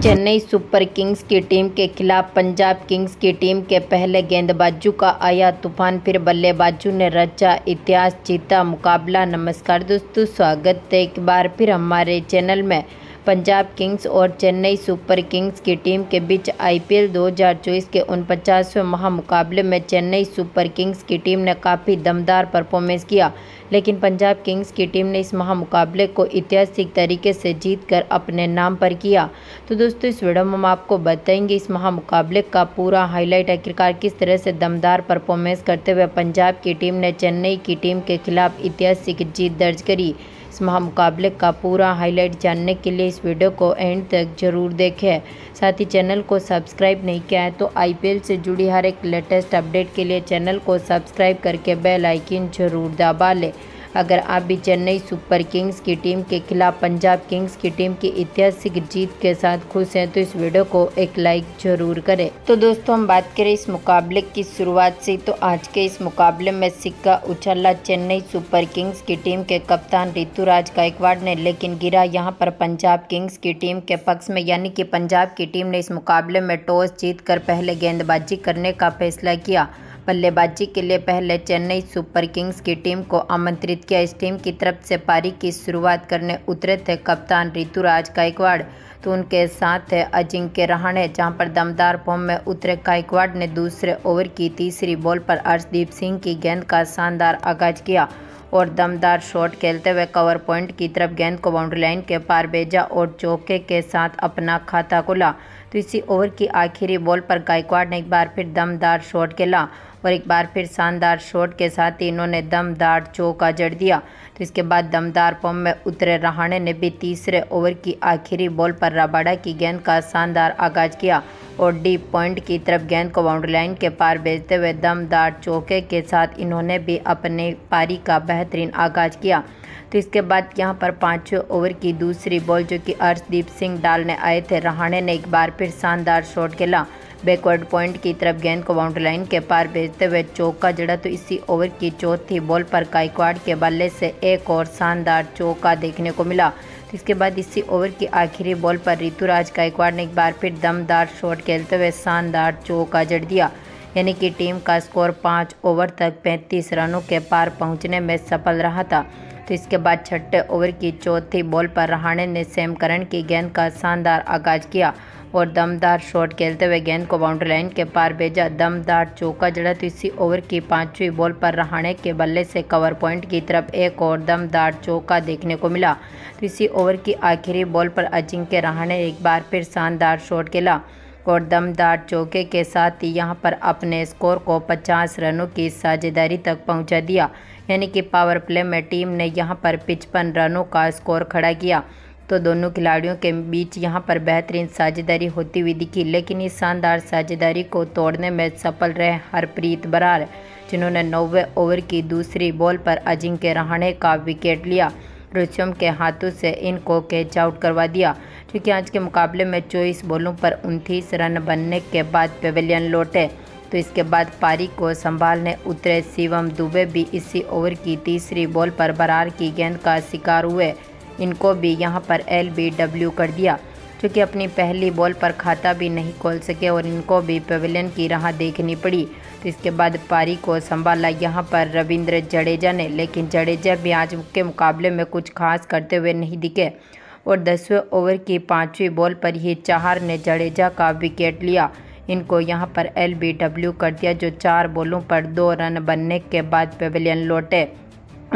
Chennai super Kings की team के खिलाफ पंजाब किंग्स की टीम के पहले गेंदबाजों का आया तूफान, फिर बल्लेबाजों ने रचा इतिहास, जीता मुकाबला। नमस्कार दोस्तों, स्वागत है एक बार फिर हमारे चैनल में। पंजाब किंग्स और चेन्नई सुपर किंग्स की टीम के बीच आईपीएल 2024 के 49वें महामुकाबले में चेन्नई सुपर किंग्स की टीम ने काफ़ी दमदार परफॉर्मेंस किया, लेकिन पंजाब किंग्स की टीम ने इस महामुकाबले को ऐतिहासिक तरीके से जीतकर अपने नाम पर किया। तो दोस्तों, इस वीडियो में हम आपको बताएंगे इस महामुकाबले का पूरा हाईलाइट, आखिरकार किस तरह से दमदार परफॉर्मेंस करते हुए पंजाब की टीम ने चेन्नई की टीम के खिलाफ ऐतिहासिक जीत दर्ज करी। इस महामुकाबले का पूरा हाईलाइट जानने के लिए इस वीडियो को एंड तक जरूर देखें। साथ ही चैनल को सब्सक्राइब नहीं किया है तो आईपीएल से जुड़ी हर एक लेटेस्ट अपडेट के लिए चैनल को सब्सक्राइब करके बेल आइकन जरूर दबा लें। अगर आप भी चेन्नई सुपर किंग्स की टीम के खिलाफ पंजाब किंग्स की टीम की ऐतिहासिक जीत के साथ खुश हैं तो इस वीडियो को एक लाइक जरूर करें। तो दोस्तों, हम बात करें इस मुकाबले की शुरुआत से, तो आज के इस मुकाबले में सिक्का उछाला चेन्नई सुपर किंग्स की टीम के कप्तान ऋतुराज गायकवाड़ ने, लेकिन गिरा यहां पर पंजाब किंग्स की टीम के पक्ष में, यानी कि पंजाब की टीम ने इस मुकाबले में टॉस जीतकर पहले गेंदबाजी करने का फैसला किया। बल्लेबाजी के लिए पहले चेन्नई सुपर किंग्स की टीम को आमंत्रित किया। इस टीम की तरफ से पारी की शुरुआत करने उतरे थे कप्तान ऋतुराज गायकवाड़, तो उनके साथ है अजिंक्य रहाणे। जहां पर दमदार फॉर्म में उतरे गायकवाड़ ने दूसरे ओवर की तीसरी बॉल पर अर्शदीप सिंह की गेंद का शानदार आगाज किया और दमदार शॉट खेलते हुए कवर पॉइंट की तरफ गेंद को बाउंड्री लाइन के पार भेजा और चौके के साथ अपना खाता खोला। तो इसी ओवर की आखिरी बॉल पर गायकवाड़ ने एक बार फिर दमदार शॉट खेला और एक बार फिर शानदार शॉट के साथ ही इन्होंने दमदार चौका जड़ दिया। तो इसके बाद दमदार फॉर्म में उतरे रहाणे ने भी तीसरे ओवर की आखिरी बॉल पर रबाडा की गेंद का शानदार आगाज किया और डीप पॉइंट की तरफ गेंद को बाउंड्री लाइन के पार भेजते हुए दमदार चौके के साथ इन्होंने भी अपने पारी का बेहतरीन आगाज किया। तो इसके बाद यहां पर पांचवें ओवर की दूसरी बॉल जो कि अर्शदीप सिंह डालने आए थे, रहाणे ने एक बार फिर शानदार शॉट खेला, बैकवर्ड पॉइंट की तरफ गेंद को बाउंड्री लाइन के पार भेजते हुए चौका जड़ा। तो इसी ओवर की चौथी बॉल पर गायकवाड़ के बल्ले से एक और शानदार चौका देखने को मिला। तो इसके बाद इसी ओवर की आखिरी बॉल पर ऋतुराज गायकवाड़ ने एक बार फिर दमदार शॉट खेलते हुए शानदार चौका जड़ दिया, यानी कि टीम का स्कोर 5 ओवर तक 35 रनों के पार पहुंचने में सफल रहा था। तो इसके बाद छठे ओवर की चौथी बॉल पर रहाणे ने सैम करन की गेंद का शानदार आगाज किया और दमदार शॉट खेलते हुए गेंद को बाउंड्री लाइन के पार भेजा, दमदार चौका जड़ा। तो इसी ओवर की पांचवी बॉल पर रहाणे के बल्ले से कवर पॉइंट की तरफ एक और दमदार चौका देखने को मिला। तो इसी ओवर की आखिरी बॉल पर अजिंक्य रहाणे ने एक बार फिर शानदार शॉट खेला और दमदार चौके के साथ ही यहां पर अपने स्कोर को 50 रनों की साझेदारी तक पहुंचा दिया, यानी कि पावर प्ले में टीम ने यहां पर 55 रनों का स्कोर खड़ा किया। तो दोनों खिलाड़ियों के बीच यहां पर बेहतरीन साझेदारी होती हुई दिखी, लेकिन इस शानदार साझेदारी को तोड़ने में सफल रहे हरप्रीत बरार, जिन्होंने 9वें ओवर की दूसरी बॉल पर अजिंक्य रहाणे का विकेट लिया। ऋषभ के हाथों से इनको कैच आउट करवा दिया, क्योंकि आज के मुकाबले में 24 बॉलों पर 29 रन बनने के बाद पेविलियन लौटे। तो इसके बाद पारी को संभालने उतरे शिवम दुबे भी इसी ओवर की तीसरी बॉल पर बरार की गेंद का शिकार हुए। इनको भी यहां पर LBW कर दिया, क्योंकि अपनी पहली बॉल पर खाता भी नहीं खोल सके और इनको भी पेविलियन की राह देखनी पड़ी। तो इसके बाद पारी को संभाला यहां पर रविंद्र जडेजा ने, लेकिन जडेजा भी आज के मुकाबले में कुछ खास करते हुए नहीं दिखे और 10वें ओवर की पांचवी बॉल पर ही चाहर ने जडेजा का विकेट लिया। इनको यहां पर LBW कर दिया, जो 4 बॉलों पर 2 रन बनने के बाद पेविलियन लौटे।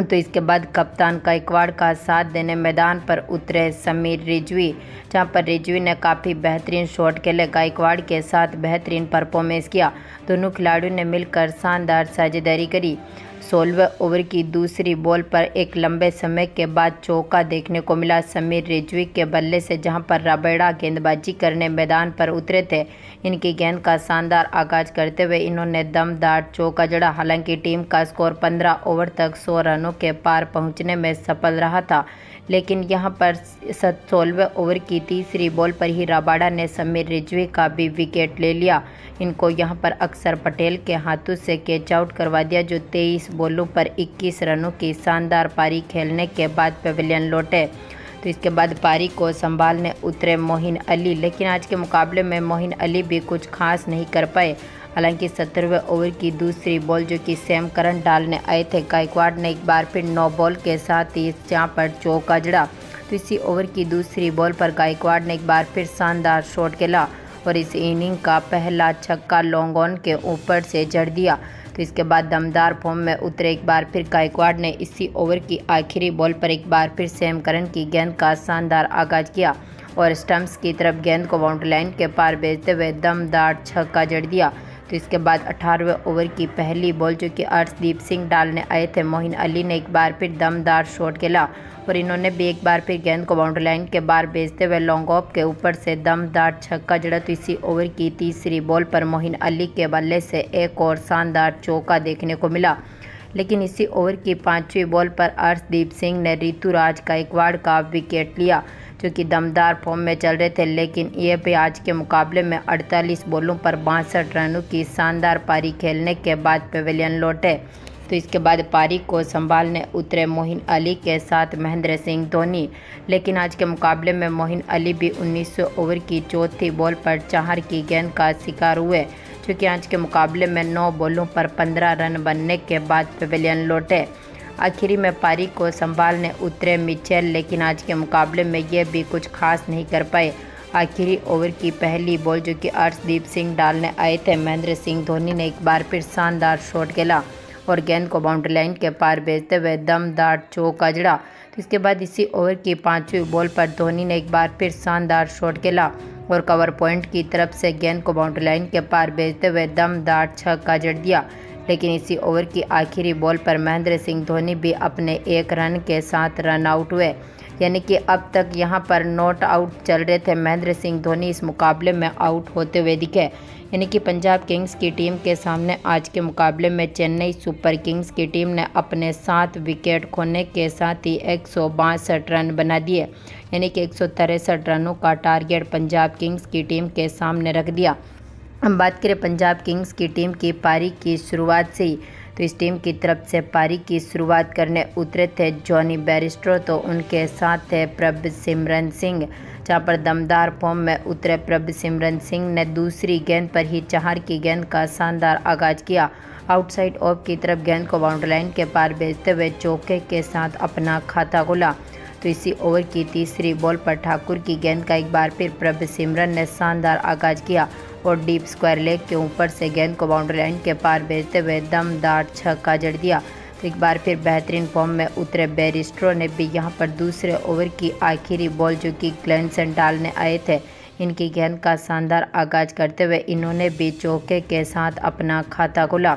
तो इसके बाद कप्तान गायकवाड़ का साथ देने मैदान पर उतरे समीर रिजवी, जहां पर रिजवी ने काफ़ी बेहतरीन शॉट खेले, गायकवाड़ के साथ बेहतरीन परफॉर्मेंस किया। दोनों खिलाड़ियों ने मिलकर शानदार साझेदारी करी। 16वें ओवर की दूसरी बॉल पर एक लंबे समय के बाद चौका देखने को मिला समीर रिजवी के बल्ले से, जहां पर रबाडा गेंदबाजी करने मैदान पर उतरे थे। इनकी गेंद का शानदार आगाज करते हुए इन्होंने दमदार चौका जड़ा। हालांकि टीम का स्कोर 15 ओवर तक 100 रनों के पार पहुंचने में सफल रहा था, लेकिन यहां पर 16वें ओवर की तीसरी बॉल पर ही रबाडा ने समीर रिजवी का भी विकेट ले लिया। इनको यहां पर अक्षर पटेल के हाथों से कैच आउट करवा दिया, जो 23 बॉलों पर 21 रनों की शानदार पारी खेलने के बाद पेविलियन लौटे। तो इसके बाद पारी को संभालने उतरे मोइन अली, लेकिन आज के मुकाबले में मोइन अली भी कुछ खास नहीं कर पाए। हालांकि 17वें ओवर की दूसरी बॉल जो कि सैम करन डालने आए थे, गायकवाड़ ने एक बार फिर 9 बॉल के साथ ही जहां पर चौका जड़ा। तो इसी ओवर की दूसरी बॉल पर गायकवाड़ ने एक बार फिर शानदार शॉट खेला और इस इनिंग का पहला छक्का लॉन्ग ऑन के ऊपर से जड़ दिया। तो इसके बाद दमदार फॉर्म में उतरे एक बार फिर गायकवाड़ ने इसी ओवर की आखिरी बॉल पर एक बार फिर सैम करन की गेंद का शानदार आगाज किया और स्टंप्स की तरफ गेंद को बाउंड्री लाइन के पार भेजते हुए दमदार छक्का जड़ दिया। तो इसके बाद 18वें ओवर की पहली बॉल जो कि अर्शदीप सिंह डालने आए थे, मोइन अली ने एक बार फिर दमदार शॉट खेला और इन्होंने भी एक बार फिर गेंद को बाउंड्री लाइन के बाहर भेजते हुए लॉन्ग ऑफ के ऊपर से दमदार छक्का जड़ा। तो इसी ओवर की तीसरी बॉल पर मोइन अली के बल्ले से एक और शानदार चौका देखने को मिला, लेकिन इसी ओवर की 5वीं बॉल पर अर्शदीप सिंह ने ऋतुराज गायकवाड़ का विकेट लिया जो कि दमदार फॉर्म में चल रहे थे, लेकिन ये भी आज के मुकाबले में 48 बॉलों पर 62 रनों की शानदार पारी खेलने के बाद पवेलियन लौटे। तो इसके बाद पारी को संभालने उतरे मोइन अली के साथ महेंद्र सिंह धोनी, लेकिन आज के मुकाबले में मोइन अली भी 19 ओवर की चौथी बॉल पर 4 की गेंद का शिकार हुए, क्योंकि आज के मुकाबले में 9 बॉलों पर 15 रन बनने के बाद पवेलियन लौटे। आखिरी में पारी को संभालने उतरे मिचेल, लेकिन आज के मुकाबले में ये भी कुछ खास नहीं कर पाए। आखिरी ओवर की पहली बॉल जो कि अर्शदीप सिंह डालने आए थे, महेंद्र सिंह धोनी ने एक बार फिर शानदार शॉट खेला और गेंद को बाउंड्री लाइन के पार भेजते हुए दमदार चौका जड़ा। तो इसके बाद इसी ओवर की 5वीं बॉल पर धोनी ने एक बार फिर शानदार शॉट खेला और कवर पॉइंट की तरफ से गेंद को बाउंड्री लाइन के पार भेजते हुए दमदार छक्का जड़ दिया, लेकिन इसी ओवर की आखिरी बॉल पर महेंद्र सिंह धोनी भी अपने 1 रन के साथ रन आउट हुए, यानी कि अब तक यहां पर नॉट आउट चल रहे थे। महेंद्र सिंह धोनी इस मुकाबले में आउट होते हुए दिखे, यानी कि पंजाब किंग्स की टीम के सामने आज के मुकाबले में चेन्नई सुपर किंग्स की टीम ने अपने 7 विकेट खोने के साथ ही 162 रन बना दिए, यानी कि 163 रनों का टारगेट पंजाब किंग्स की टीम के सामने रख दिया। हम बात करें पंजाब किंग्स की टीम की पारी की शुरुआत से ही, तो इस टीम की तरफ से पारी की शुरुआत करने उतरे थे जॉनी बेयरस्टो, तो उनके साथ थे प्रभसिमरन सिंह। जहां पर दमदार फॉर्म में उतरे प्रभसिमरन सिंह ने दूसरी गेंद पर ही 4 की गेंद का शानदार आगाज किया। आउटसाइड ऑफ की तरफ गेंद को बाउंड्री लाइन के पार भेजते हुए चौके के साथ अपना खाता खोला। तो इसी ओवर की तीसरी बॉल पर ठाकुर की गेंद का एक बार फिर प्रभसिमरन ने शानदार आगाज किया और डीप स्क्वायर लेग के ऊपर से गेंद को बाउंड्री लाइन के पार भेजते हुए दमदार छक्का जड़ दिया। तो एक बार फिर बेहतरीन फॉर्म में उतरे बेयरस्टो ने भी यहां पर दूसरे ओवर की आखिरी बॉल जो कि ग्लेनसन डालने आए थे, इनकी गेंद का शानदार आगाज करते हुए इन्होंने भी चौके के साथ अपना खाता खोला।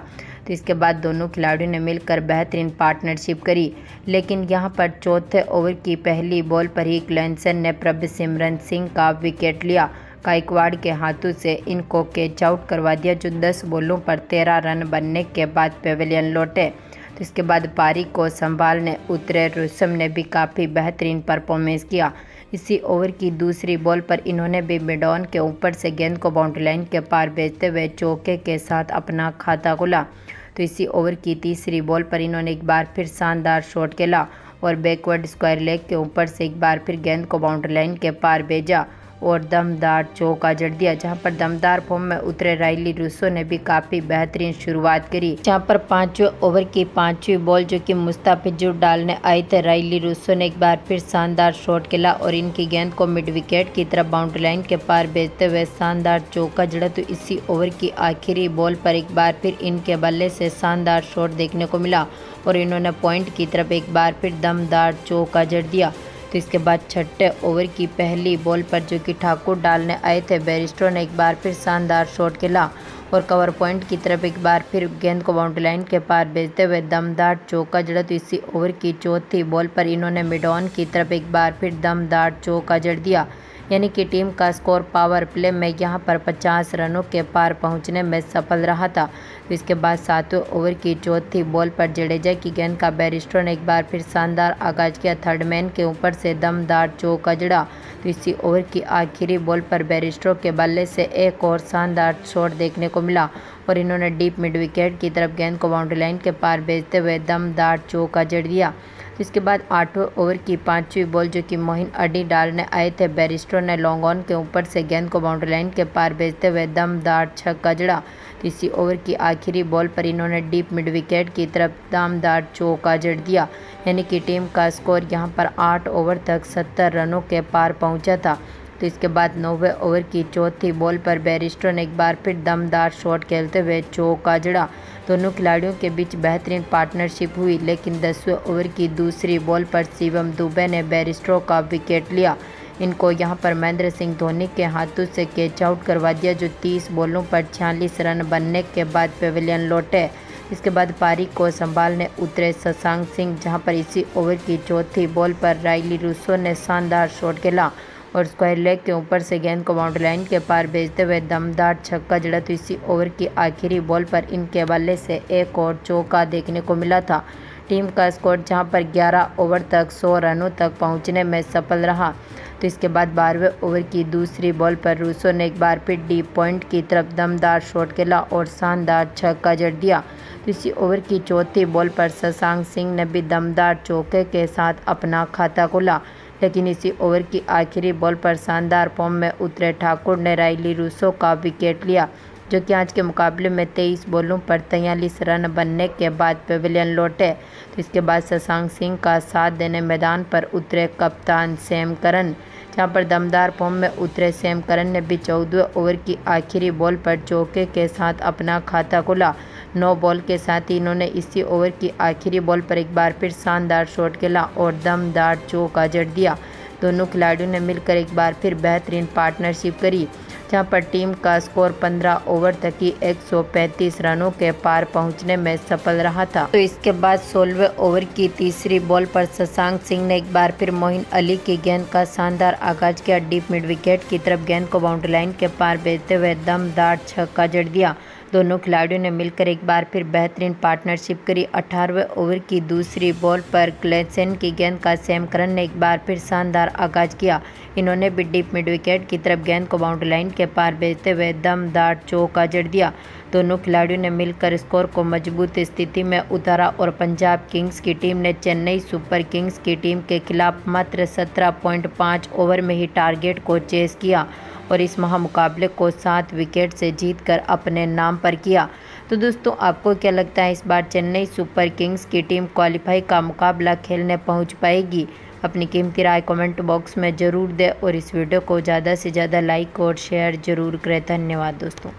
तो इसके बाद दोनों खिलाड़ियों ने मिलकर बेहतरीन पार्टनरशिप करी, लेकिन यहां पर चौथे ओवर की पहली बॉल पर ही ग्लेनसन ने प्रभसिमरन सिंह का विकेट लिया। गायकवाड़ के हाथों से इनको कैच आउट करवा दिया, जो 10 बॉलों पर 13 रन बनने के बाद पवेलियन लौटे। तो इसके बाद पारी को संभालने उतरे ऋषभ ने भी काफ़ी बेहतरीन परफॉर्मेंस किया। इसी ओवर की दूसरी बॉल पर इन्होंने भी मिड ऑन के ऊपर से गेंद को बाउंड्री लाइन के पार भेजते हुए चौके के साथ अपना खाता खोला। तो इसी ओवर की तीसरी बॉल पर इन्होंने एक बार फिर शानदार शॉट खेला और बैकवर्ड स्क्वायर लेग के ऊपर से एक बार फिर गेंद को बाउंड्री लाइन के पार भेजा और दमदार चौका जड़ दिया। जहां पर दमदार फॉर्म में उतरे राइली रूसो ने भी काफ़ी बेहतरीन शुरुआत करी। जहां पर 5वें ओवर की 5वीं बॉल जो कि मुस्ताफिजुर डालने आए थे, राइली रूसो ने एक बार फिर शानदार शॉट खेला और इनकी गेंद को मिड विकेट की तरफ बाउंड्री लाइन के पार भेजते हुए शानदार चौका जड़ा। तो इसी ओवर की आखिरी बॉल पर एक बार फिर इनके बल्ले से शानदार शॉट देखने को मिला और इन्होंने पॉइंट की तरफ एक बार फिर दमदार चौका जड़ दिया। तो इसके बाद 6ठे ओवर की पहली बॉल पर जो कि ठाकुर डालने आए थे, बेयरस्टो ने एक बार फिर शानदार शॉट खेला और कवर पॉइंट की तरफ एक बार फिर गेंद को बाउंड्री लाइन के पार भेजते हुए दमदार चौका जड़ा। तो इसी ओवर की चौथी बॉल पर इन्होंने मिड ऑन की तरफ एक बार फिर दमदार चौका जड़ दिया, यानी कि टीम का स्कोर पावर प्ले में यहां पर 50 रनों के पार पहुंचने में सफल रहा था। तो इसके बाद 7वें ओवर की चौथी बॉल पर जडेजा की गेंद का बेयरस्टो ने एक बार फिर शानदार आगाज किया, थर्ड मैन के ऊपर से दमदार चौका जड़ा। तो इसी ओवर की आखिरी बॉल पर बेयरस्टो के बल्ले से एक और शानदार शॉट देखने को मिला और इन्होंने डीप मिड विकेट की तरफ गेंद को बाउंड्री लाइन के पार भेजते हुए दमदार चौका जड़ दिया। इसके बाद 8वें ओवर की 5वीं बॉल जो कि मोइन अली डालने आए थे, बैरिस्टो ने लॉन्ग ऑन के ऊपर से गेंद को बाउंड्री लाइन के पार भेजते हुए दमदार छक्का जड़ा। तो इसी ओवर की आखिरी बॉल पर इन्होंने डीप मिड विकेट की तरफ दमदार चौका जड़ दिया, यानी कि टीम का स्कोर यहां पर 8 ओवर तक 70 रनों के पार पहुंचा था। तो इसके बाद 9वें ओवर की चौथी बॉल पर बैरिस्टो ने एक बार फिर दमदार शॉट खेलते हुए चौका जड़ा। दोनों खिलाड़ियों के बीच बेहतरीन पार्टनरशिप हुई, लेकिन 10वें ओवर की दूसरी बॉल पर शिवम दुबे ने बैरिस्टो का विकेट लिया। इनको यहां पर महेंद्र सिंह धोनी के हाथों से कैच आउट करवा दिया, जो 30 बॉलों पर 46 रन बनने के बाद पेविलियन लौटे। इसके बाद पारी को संभालने उतरे शशांक सिंह, जहां पर इसी ओवर की चौथी बॉल पर रायली रूसो ने शानदार शॉट खेला और स्क्वायर लेग के ऊपर से गेंद को बाउंड्री लाइन के पार भेजते हुए दमदार छक्का जड़ा। तो इसी ओवर की आखिरी बॉल पर इनके बल्ले से एक और चौका देखने को मिला था। टीम का स्कोर जहां पर 11 ओवर तक 100 रनों तक पहुंचने में सफल रहा। तो इसके बाद 12वें ओवर की दूसरी बॉल पर रूसो ने एक बार फिर डीप पॉइंट की तरफ दमदार शॉट खेला और शानदार छक्का जड़ दिया। तो इसी ओवर की चौथी बॉल पर शशांक सिंह ने भी दमदार चौके के साथ अपना खाता खोला, लेकिन इसी ओवर की आखिरी बॉल पर शानदार फॉर्म में उतरे ठाकुर ने रायली रूसो का विकेट लिया, जो कि आज के मुकाबले में 23 बॉलों पर 43 रन बनने के बाद पेविलियन लौटे। तो इसके बाद शशांक सिंह का साथ देने मैदान पर उतरे कप्तान सैम करन, जहां पर दमदार फॉर्म में उतरे सैम करन ने भी 14वें ओवर की आखिरी बॉल पर चौके के साथ अपना खाता खोला। 9 बॉल के साथ ही इन्होंने इसी ओवर की आखिरी बॉल पर एक बार फिर शानदार शॉट खेला और दमदार चौका जड़ दिया। दोनों खिलाड़ियों ने मिलकर एक बार फिर बेहतरीन पार्टनरशिप करी, जहां पर टीम का स्कोर 15 ओवर तक ही 135 रनों के पार पहुंचने में सफल रहा था। तो इसके बाद 16वें ओवर की तीसरी बॉल पर शशांक सिंह ने एक बार फिर मोइन अली की गेंद का शानदार आगाज किया। डीप मिड विकेट की तरफ गेंद को बाउंड्री लाइन के पार भेजते हुए दमदार छक्का जड़ दिया। दोनों खिलाड़ियों ने मिलकर एक बार फिर बेहतरीन पार्टनरशिप करी। 18वें ओवर की दूसरी बॉल पर क्लेसन की गेंद का सैम करन ने एक बार फिर शानदार आगाज किया। इन्होंने भी डीप मिड विकेट की तरफ गेंद को बाउंड्री लाइन के पार भेजते हुए दमदार चौका जड़ दिया। दोनों खिलाड़ियों ने मिलकर स्कोर को मजबूत स्थिति में उतारा और पंजाब किंग्स की टीम ने चेन्नई सुपर किंग्स की टीम के खिलाफ मात्र 17.5 ओवर में ही टारगेट को चेस किया और इस महामुकाबले को 7 विकेट से जीतकर अपने नाम पर किया। तो दोस्तों, आपको क्या लगता है, इस बार चेन्नई सुपर किंग्स की टीम क्वालिफाई का मुकाबला खेलने पहुंच पाएगी? अपनी कीमती राय कमेंट बॉक्स में ज़रूर दें और इस वीडियो को ज़्यादा से ज़्यादा लाइक और शेयर ज़रूर करें। धन्यवाद दोस्तों।